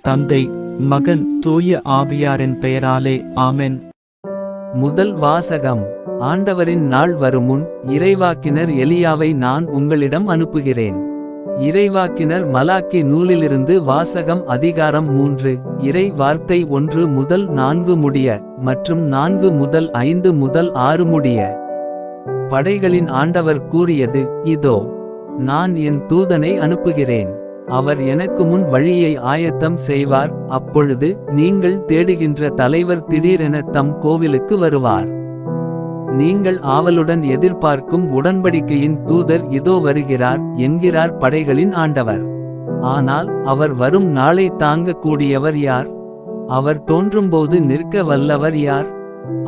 தந்தை, மகன், தூய ஆவியாரின் பெயராலே ஆமென். முதல் வாசகம். ஆண்டவரின் நாள் வருமுன் இறைவாக்கினர் எலியாவை நான் உங்களிடம் அனுப்புகிறேன். இறைவாக்கினர் மலாக்கி நூலிலிருந்து வாசகம். அதிகாரம் 3. இறை வார்த்தை 1 முதல் 4 முடிய மற்றும் 4 முதல் 5 முதல் 6 முடிய. படைகளின் ஆண்டவர் கூறியது, இதோ நான் என் தூதனை அனுப்புகிறேன். அவர் எனக்கு முன் வழியை ஆயத்தம் செய்வார். அப்பொழுது நீங்கள் தேடுகின்ற தலைவர் திடீரென தம் கோவிலுக்கு வருவார். நீங்கள் ஆவலுடன் எதிர்பார்க்கும் உடன்படிக்கையின் தூதர் இதோ வருகிறார் என்கிறார் படைகளின் ஆண்டவர். ஆனால் அவர் வரும் நாளை தாங்க கூடியவர் யார்? அவர் தோன்றும்போது நிற்க வல்லவர் யார்?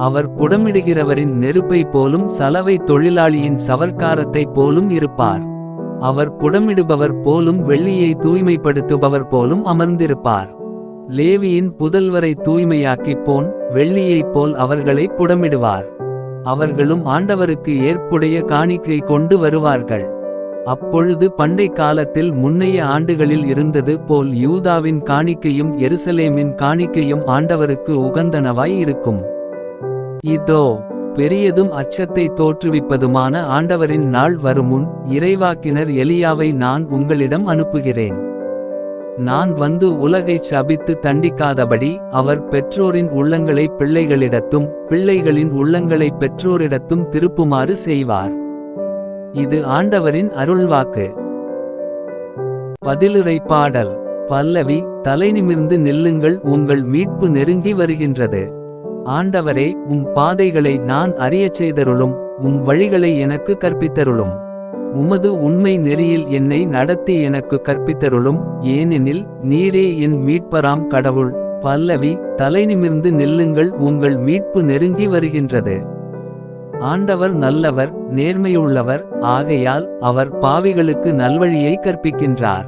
அவர் புடமிடுகிறவரின் நெருப்பை போலும் சலவை தொழிலாளியின் சவர்க்காரத்தைப் போலும் இருப்பார். அவர் புடமிடுபவர் போலும் வெள்ளியை தூய்மைப்படுத்துபவர் போலும் அமர்ந்திருப்பார். லேவியின் புதல்வரை தூய்மையாக்கிப்போன் வெள்ளியைப் போல் அவர்களை புடமிடுவார். அவர்களும் ஆண்டவருக்கு ஏற்புடைய காணிக்கை கொண்டு வருவார்கள். அப்பொழுது பண்டை காலத்தில் முன்னைய ஆண்டுகளில் இருந்தது போல் யூதாவின் காணிக்கையும் எருசலேமின் காணிக்கையும் ஆண்டவருக்கு உகந்தனவாய் இருக்கும். இதோ பெரியதும் அச்சத்தை தோற்றுவிப்பதுமான ஆண்டவரின் நாள் வருமுன் இறைவாக்கினர் எலியாவை நான் உங்களிடம் அனுப்புகிறேன். நான் வந்து உலகைச் சபித்து தண்டிக்காதபடி அவர் பெற்றோரின் உள்ளங்களை பிள்ளைகளிடத்தும் பிள்ளைகளின் உள்ளங்களை பெற்றோரிடத்தும் திருப்புமாறு செய்வார். இது ஆண்டவரின் அருள்வாக்கு. பதிலுரை பாடல். பல்லவி. தலைநிமிர்ந்து நில்லுங்கள், உங்கள் மீட்பு நெருங்கி வருகின்றது. ஆண்டவரே, பாதைகளை நான் அறியச் செய்தருளும், வழிகளை எனக்கு கற்பித்தருளும். உமது உண்மை நெறியில் என்னை நடத்தி எனக்கு கற்பித்தருளும், ஏனெனில் நீரே என் மீட்பராம் கடவுள். பல்லவி. தலைநிமிர்ந்து நில்லுங்கள், உங்கள் மீட்பு நெருங்கி வருகின்றது. ஆண்டவர் நல்லவர், நேர்மையுள்ளவர், ஆகையால் அவர் பாவிகளுக்கு நல்வழியை கற்பிக்கின்றார்.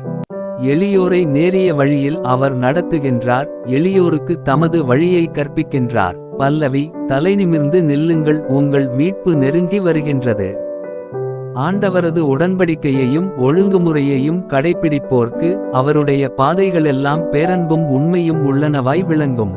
எளியோரை நேரிய வழியில் அவர் நடத்துகின்றார், எளியோருக்கு தமது வழியை கற்பிக்கின்றார். பல்லவி. தலைநிமிர்ந்து நில்லுங்கள், உங்கள் மீட்பு நெருங்கி வருகின்றது. ஆண்டவரது உடன்படிக்கையையும் ஒழுங்குமுறையையும் கடைப்பிடிப்போர்க்கு அவருடைய பாதைகளெல்லாம் பேரன்பும் உண்மையும் உள்ளனவாய் விளங்கும்.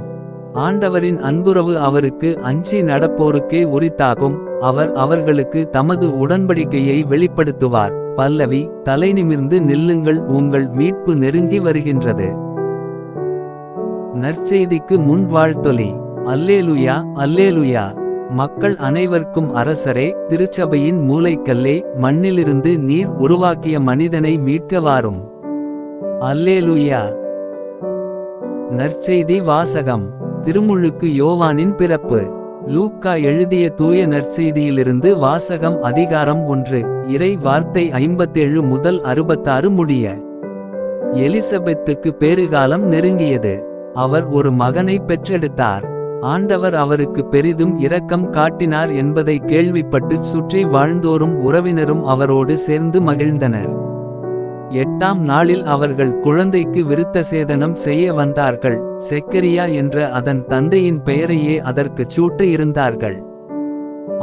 ஆண்டவரின் அன்புறவு அவருக்கு அஞ்சி நடப்போருக்கே உரித்தாகும். அவர் அவர்களுக்கு தமது உடன்படிக்கையை வெளிப்படுத்துவார். பல்லவி. தலைநிமிர்ந்து நில்லுங்கள், உங்கள் மீட்பு நெருங்கி வருகின்றது. நற்செய்திக்கு முன் வாழ்த்தொலி. அல்லேலுயா, அல்லேலுயா. மக்கள் அனைவர்க்கும் அரசரே, திருச்சபையின் மூலைக்கல்லே, மண்ணிலிருந்து நீர் உருவாக்கிய மனிதனை மீட்க வாரும். அல்லேலுயா. நற்செய்தி வாசகம். திருமுழுக்கு யோவானின் பிறப்பு. லூக்கா எழுதிய தூய நற்செய்தியிலிருந்து வாசகம். அதிகாரம் 1. இறை வார்த்தை 57 முதல் 66 முடிய. எலிசபெத்துக்கு பேறுகாலம் நெருங்கியது. அவர் ஒரு மகனை பெற்றெடுத்தார். ஆண்டவர் அவருக்கு பெரிதும் இரக்கம் காட்டினார் என்பதை கேள்விப்பட்டு சுற்றி வாழ்ந்தோரும் உறவினரும் அவரோடு சேர்ந்து மகிழ்ந்தனர். 8ஆம் நாளில் அவர்கள் குழந்தைக்கு விருத்த சேதனம் செய்ய வந்தார்கள். செக்கரியா என்ற அதன் தந்தையின் பெயரையே அதற்குச் சூட்ட இருந்தார்கள்.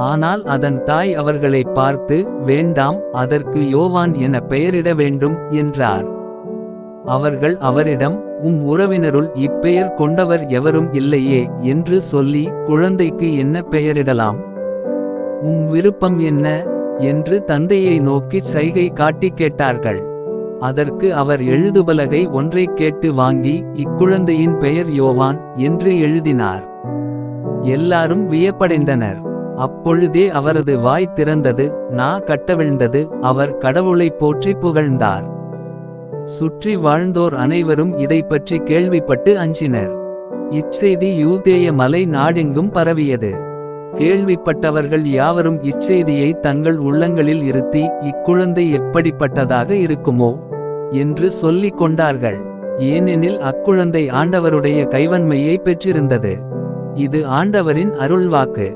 ஆனால் அதன் தாய் அவர்களை பார்த்து, வேண்டாம், அதற்கு யோவான் என பெயரிட வேண்டும் என்றார். அவர்கள் அவரிடம், உறவினருள் இப்பெயர் கொண்டவர் எவரும் இல்லையே என்று சொல்லி, குழந்தைக்கு என்ன பெயரிடலாம்? விருப்பம் என்ன என்று தந்தையை நோக்கிச் சைகை காட்டி கேட்டார்கள். அதற்கு அவர் எழுதுபலகை ஒன்றை கேட்டு வாங்கி, இக்குழந்தையின் பெயர் யோவான் என்று எழுதினார். எல்லாரும் வியப்படைந்தனர். அப்பொழுதே அவரது வாய் திறந்தது, நா கட்டவிழ்ந்தது. அவர் கடவுளை போற்றி புகழ்ந்தார். சுற்றி வாழ்ந்தோர் அனைவரும் இதைப்பற்றி கேள்விப்பட்டு அஞ்சினர். இச்செய்தி யூதேய மலை நாடெங்கும் பரவியது. கேள்விப்பட்டவர்கள் யாவரும் இச்செய்தியை தங்கள் உள்ளங்களில் இருத்தி, இக்குழந்தை எப்படிப்பட்டதாக இருக்குமோ என்று சொல்லிக் கொண்டார்கள். ஏனெனில் அக்குழந்தை ஆண்டவருடைய கைவன்மையை பெற்றிருந்தது. இது ஆண்டவரின் அருள்வாக்கு.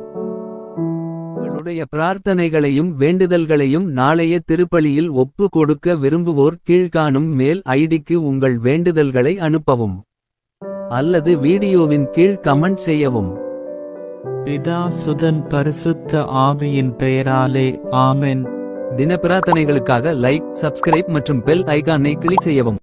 உங்களுடைய பிரார்த்தனைகளையும் வேண்டுதல்களையும் நாளைய திருப்பலியில் ஒப்பு கொடுக்க விரும்புவோர் கீழ்காணும் மேல் ஐடிக்கு உங்கள் வேண்டுதல்களை அனுப்பவும் அல்லது வீடியோவின் கீழ் கமெண்ட் செய்யவும். பிதா சுதன் பரிசுத்த ஆவியின் பெயராலே ஆமென். தின பிரார்த்தனைகளுக்காக லைக், சப்ஸ்கிரைப் மற்றும் பெல் ஐகானை கிளிக் செய்யவும்.